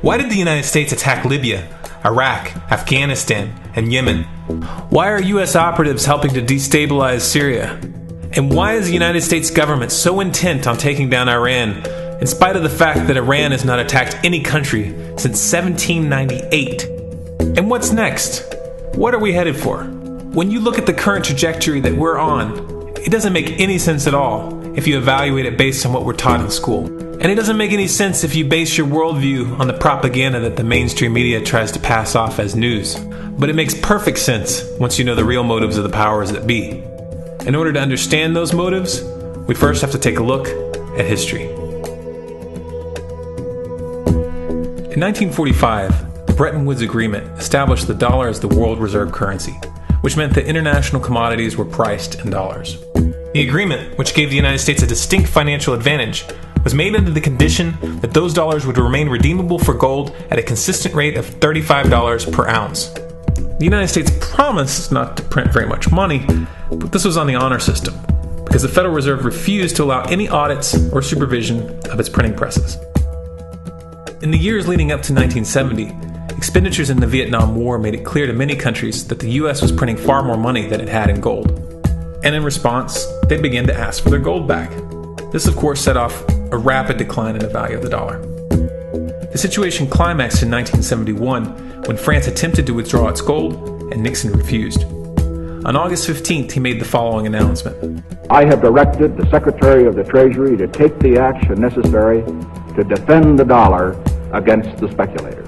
Why did the United States attack Libya, Iraq, Afghanistan, and Yemen? Why are U.S. operatives helping to destabilize Syria? And why is the United States government so intent on taking down Iran, in spite of the fact that Iran has not attacked any country since 1798? And what's next? What are we headed for? When you look at the current trajectory that we're on, it doesn't make any sense at all if you evaluate it based on what we're taught in school. And it doesn't make any sense if you base your worldview on the propaganda that the mainstream media tries to pass off as news. But it makes perfect sense once you know the real motives of the powers that be. In order to understand those motives, we first have to take a look at history. In 1945, the Bretton Woods Agreement established the dollar as the world reserve currency, which meant that international commodities were priced in dollars. The agreement, which gave the United States a distinct financial advantage, was made under the condition that those dollars would remain redeemable for gold at a consistent rate of $35 per ounce. The United States promised not to print very much money, but this was on the honor system, because the Federal Reserve refused to allow any audits or supervision of its printing presses. In the years leading up to 1970, expenditures in the Vietnam War made it clear to many countries that the U.S. was printing far more money than it had in gold. And in response, they began to ask for their gold back. This, of course, set off a rapid decline in the value of the dollar. The situation climaxed in 1971 when France attempted to withdraw its gold and Nixon refused. On August 15th, he made the following announcement. I have directed the Secretary of the Treasury to take the action necessary to defend the dollar against the speculators.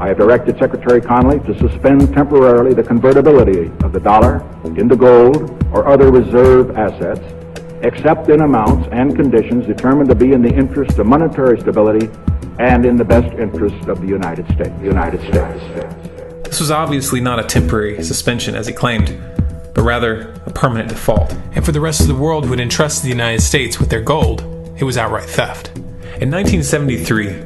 I have directed Secretary Connally to suspend temporarily the convertibility of the dollar into gold or other reserve assets, except in amounts and conditions determined to be in the interest of monetary stability and in the best interest of the United States. This was obviously not a temporary suspension, as he claimed, but rather a permanent default. And for the rest of the world who had entrusted the United States with their gold, it was outright theft. In 1973,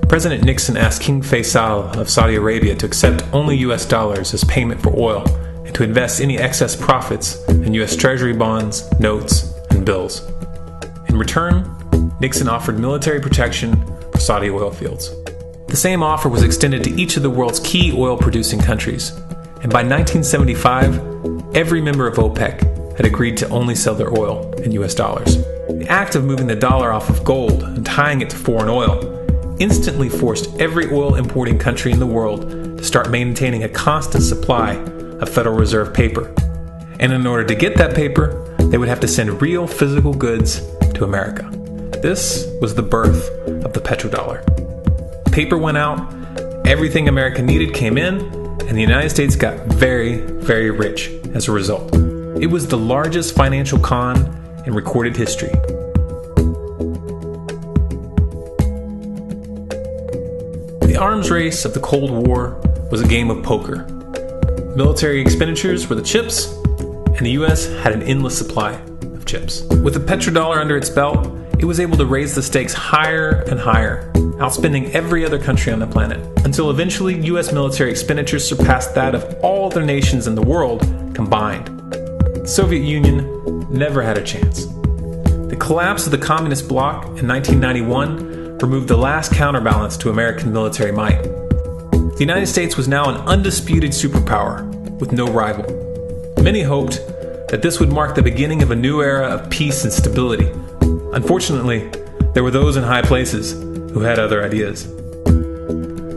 President Nixon asked King Faisal of Saudi Arabia to accept only U.S. dollars as payment for oil and to invest any excess profits in U.S. Treasury bonds, notes, and bills. In return, Nixon offered military protection for Saudi oil fields. The same offer was extended to each of the world's key oil-producing countries, and by 1975, every member of OPEC had agreed to only sell their oil in U.S. dollars. The act of moving the dollar off of gold and tying it to foreign oil instantly forced every oil-importing country in the world to start maintaining a constant supply of Federal Reserve paper. And in order to get that paper, they would have to send real physical goods to America. This was the birth of the petrodollar. Paper went out, everything America needed came in, and the United States got very, very rich as a result. It was the largest financial con in recorded history. The arms race of the Cold War was a game of poker. Military expenditures were the chips, and the U.S. had an endless supply of chips. With the petrodollar under its belt, it was able to raise the stakes higher and higher, outspending every other country on the planet, until eventually U.S. military expenditures surpassed that of all other nations in the world combined. The Soviet Union never had a chance. The collapse of the communist bloc in 1991 removed the last counterbalance to American military might. The United States was now an undisputed superpower with no rival. Many hoped that this would mark the beginning of a new era of peace and stability. Unfortunately, there were those in high places who had other ideas.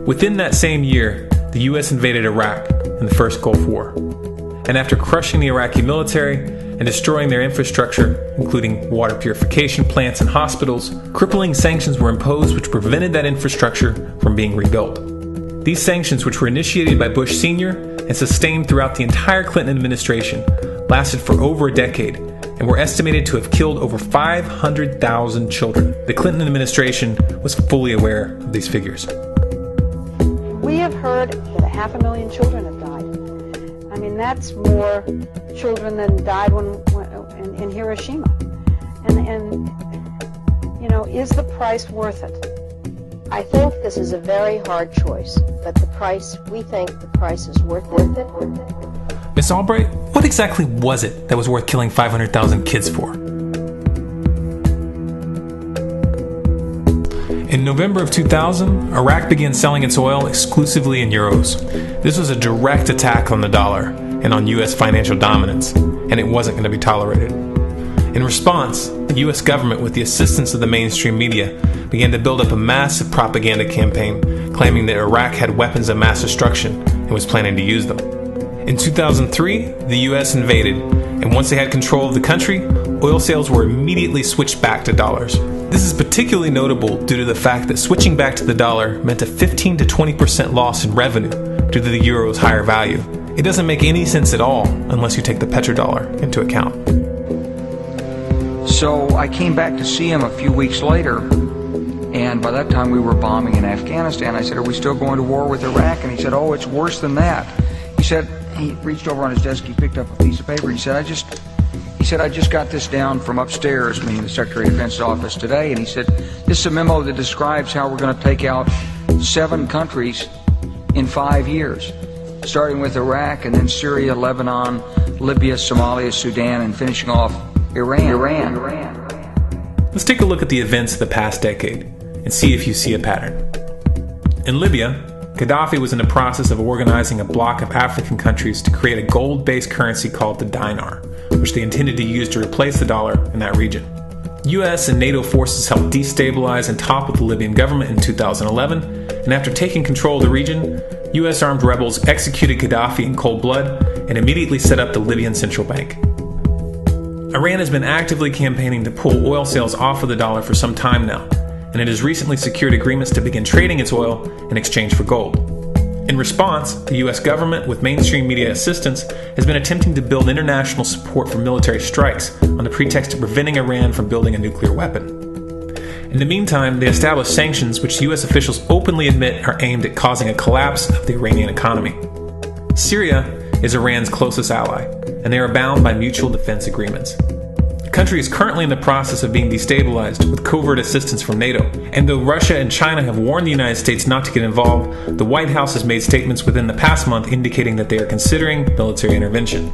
Within that same year, the U.S. invaded Iraq in the First Gulf War. And after crushing the Iraqi military and destroying their infrastructure, including water purification plants and hospitals, crippling sanctions were imposed which prevented that infrastructure from being rebuilt. These sanctions, which were initiated by Bush Sr. and sustained throughout the entire Clinton administration, lasted for over a decade and were estimated to have killed over 500,000 children. The Clinton administration was fully aware of these figures. We have heard that 500,000 children have died. I mean, that's more children than died in Hiroshima. And you know, is the price worth it? I think this is a very hard choice, but we think the price is worth it. Miss Albright, what exactly was it that was worth killing 500,000 kids for? In In November of 2000, Iraq began selling its oil exclusively in euros. This was a direct attack on the dollar and on U.S. financial dominance, and it wasn't going to be tolerated. In response, the U.S. government, with the assistance of the mainstream media, began to build up a massive propaganda campaign claiming that Iraq had weapons of mass destruction and was planning to use them. In 2003, the U.S. invaded, and once they had control of the country, oil sales were immediately switched back to dollars. This is particularly notable due to the fact that switching back to the dollar meant a 15 to 20% loss in revenue due to the euro's higher value. It doesn't make any sense at all unless you take the petrodollar into account. So I came back to see him a few weeks later, and by that time we were bombing in Afghanistan. I said, "Are we still going to war with Iraq?" And he said, "Oh, it's worse than that." He said, he reached over on his desk, he picked up a piece of paper, he said, I just got this down from upstairs, meaning the Secretary of Defense's office today, and he said, "This is a memo that describes how we're going to take out 7 countries in 5 years, starting with Iraq and then Syria, Lebanon, Libya, Somalia, Sudan, and finishing off Iran. Let's take a look at the events of the past decade and see if you see a pattern. In Libya, Gaddafi was in the process of organizing a bloc of African countries to create a gold-based currency called the dinar, which they intended to use to replace the dollar in that region. US and NATO forces helped destabilize and topple the Libyan government in 2011, and after taking control of the region, US armed rebels executed Gaddafi in cold blood and immediately set up the Libyan central bank. Iran has been actively campaigning to pull oil sales off of the dollar for some time now, and it has recently secured agreements to begin trading its oil in exchange for gold. In response, the US government, with mainstream media assistance, has been attempting to build international support for military strikes on the pretext of preventing Iran from building a nuclear weapon. In the meantime, they established sanctions which US officials openly admit are aimed at causing a collapse of the Iranian economy. Syria is Iran's closest ally, and they are bound by mutual defense agreements. The country is currently in the process of being destabilized with covert assistance from NATO, and though Russia and China have warned the United States not to get involved, the White House has made statements within the past month indicating that they are considering military intervention.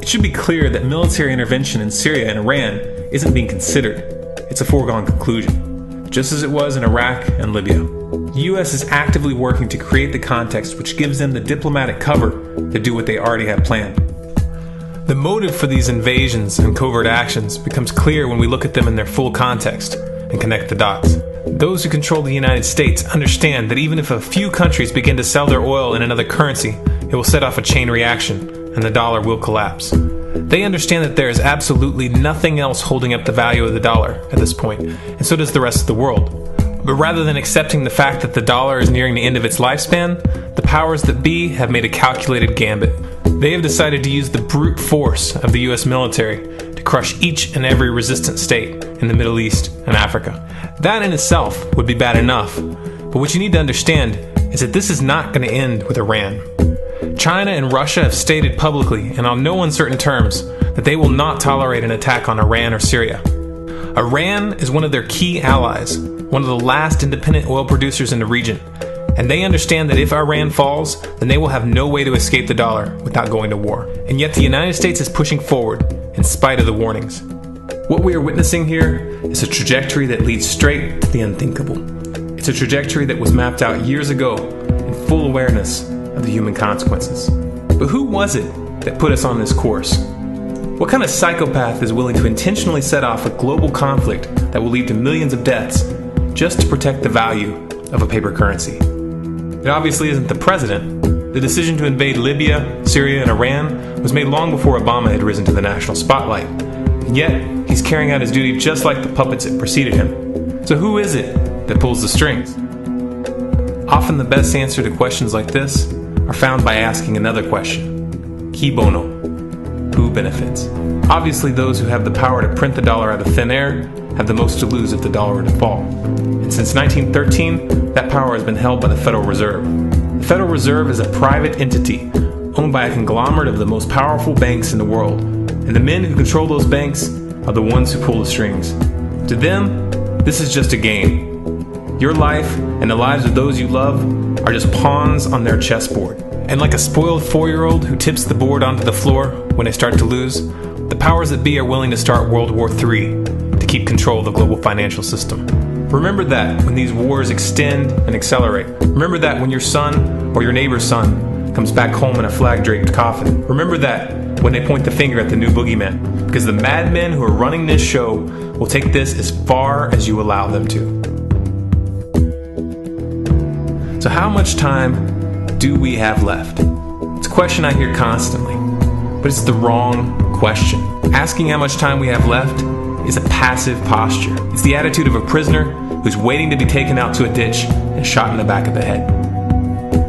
It should be clear that military intervention in Syria and Iran isn't being considered. It's a foregone conclusion, just as it was in Iraq and Libya. The US is actively working to create the context which gives them the diplomatic cover to do what they already have planned. The motive for these invasions and covert actions becomes clear when we look at them in their full context and connect the dots. Those who control the United States understand that even if a few countries begin to sell their oil in another currency, it will set off a chain reaction and the dollar will collapse. They understand that there is absolutely nothing else holding up the value of the dollar at this point, and so does the rest of the world. But rather than accepting the fact that the dollar is nearing the end of its lifespan, the powers that be have made a calculated gambit. They have decided to use the brute force of the US military to crush each and every resistant state in the Middle East and Africa. That in itself would be bad enough, but what you need to understand is that this is not going to end with Iran. China and Russia have stated publicly and on no uncertain terms that they will not tolerate an attack on Iran or Syria. Iran is one of their key allies, one of the last independent oil producers in the region, and they understand that if Iran falls, then they will have no way to escape the dollar without going to war. And yet the United States is pushing forward in spite of the warnings. What we are witnessing here is a trajectory that leads straight to the unthinkable. It's a trajectory that was mapped out years ago in full awareness of the human consequences. But who was it that put us on this course? What kind of psychopath is willing to intentionally set off a global conflict that will lead to millions of deaths just to protect the value of a paper currency? It obviously isn't the president. The decision to invade Libya, Syria, and Iran was made long before Obama had risen to the national spotlight. And yet, he's carrying out his duty just like the puppets that preceded him. So who is it that pulls the strings? Often the best answer to questions like this are found by asking another question. Qui bono? Who benefits? Obviously, those who have the power to print the dollar out of thin air have the most to lose if the dollar were to fall. And since 1913, that power has been held by the Federal Reserve. The Federal Reserve is a private entity owned by a conglomerate of the most powerful banks in the world. And the men who control those banks are the ones who pull the strings. To them, this is just a game. Your life and the lives of those you love are just pawns on their chessboard. And like a spoiled 4-year-old who tips the board onto the floor when they start to lose, the powers that be are willing to start World War III to keep control of the global financial system. Remember that when these wars extend and accelerate. Remember that when your son or your neighbor's son comes back home in a flag-draped coffin. Remember that when they point the finger at the new boogeyman. Because the madmen who are running this show will take this as far as you allow them to. So how much time do we have left? It's a question I hear constantly, but it's the wrong question. Asking how much time we have left is a passive posture. It's the attitude of a prisoner who's waiting to be taken out to a ditch and shot in the back of the head.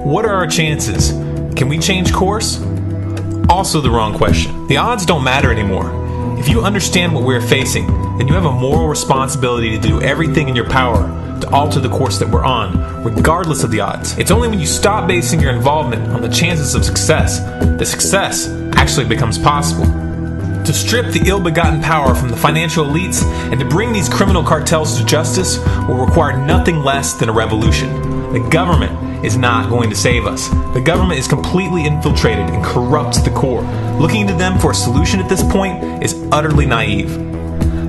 What are our chances? Can we change course? Also the wrong question. The odds don't matter anymore. If you understand what we're facing, then you have a moral responsibility to do everything in your power to alter the course that we're on, regardless of the odds. It's only when you stop basing your involvement on the chances of success that success actually becomes possible. To strip the ill-begotten power from the financial elites and to bring these criminal cartels to justice will require nothing less than a revolution. The government is not going to save us. The government is completely infiltrated and corrupt to the core. Looking to them for a solution at this point is utterly naive.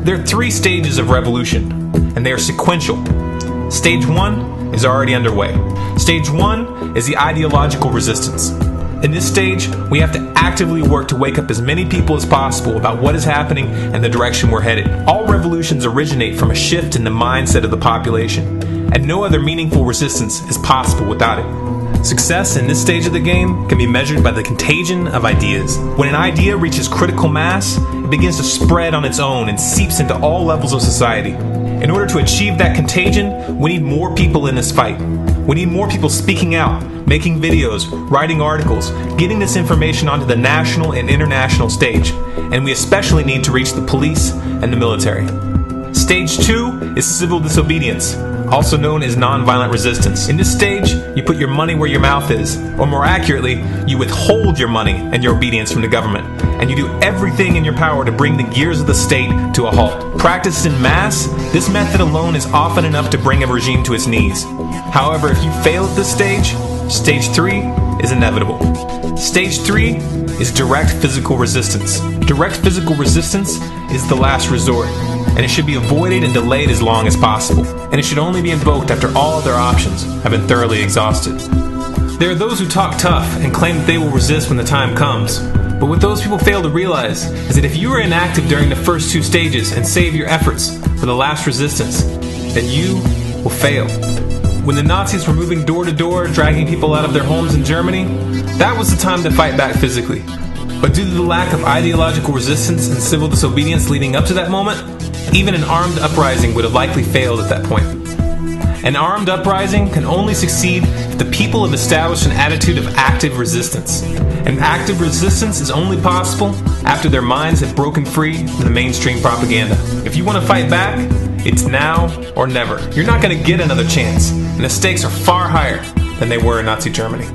There are 3 stages of revolution, and they are sequential. Stage 1 is already underway. Stage 1 is the ideological resistance. In this stage, we have to actively work to wake up as many people as possible about what is happening and the direction we're headed. All revolutions originate from a shift in the mindset of the population, and no other meaningful resistance is possible without it. Success in this stage of the game can be measured by the contagion of ideas. When an idea reaches critical mass, it begins to spread on its own and seeps into all levels of society. In order to achieve that contagion, we need more people in this fight. We need more people speaking out, making videos, writing articles, getting this information onto the national and international stage. And we especially need to reach the police and the military. Stage 2 is civil disobedience, also known as nonviolent resistance. In this stage, you put your money where your mouth is, or more accurately, you withhold your money and your obedience from the government, and you do everything in your power to bring the gears of the state to a halt. Practiced in mass, this method alone is often enough to bring a regime to its knees. However, if you fail at this stage, Stage 3 is inevitable. Stage 3 is direct physical resistance. Direct physical resistance is the last resort, and it should be avoided and delayed as long as possible, and it should only be invoked after all other options have been thoroughly exhausted. There are those who talk tough and claim that they will resist when the time comes, but what those people fail to realize is that if you are inactive during the first 2 stages and save your efforts for the last resistance, then you will fail. When the Nazis were moving door to door, dragging people out of their homes in Germany, that was the time to fight back physically. But due to the lack of ideological resistance and civil disobedience leading up to that moment, even an armed uprising would have likely failed at that point. An armed uprising can only succeed if the people have established an attitude of active resistance. And active resistance is only possible after their minds have broken free from the mainstream propaganda. If you want to fight back, it's now or never. You're not going to get another chance, and the stakes are far higher than they were in Nazi Germany.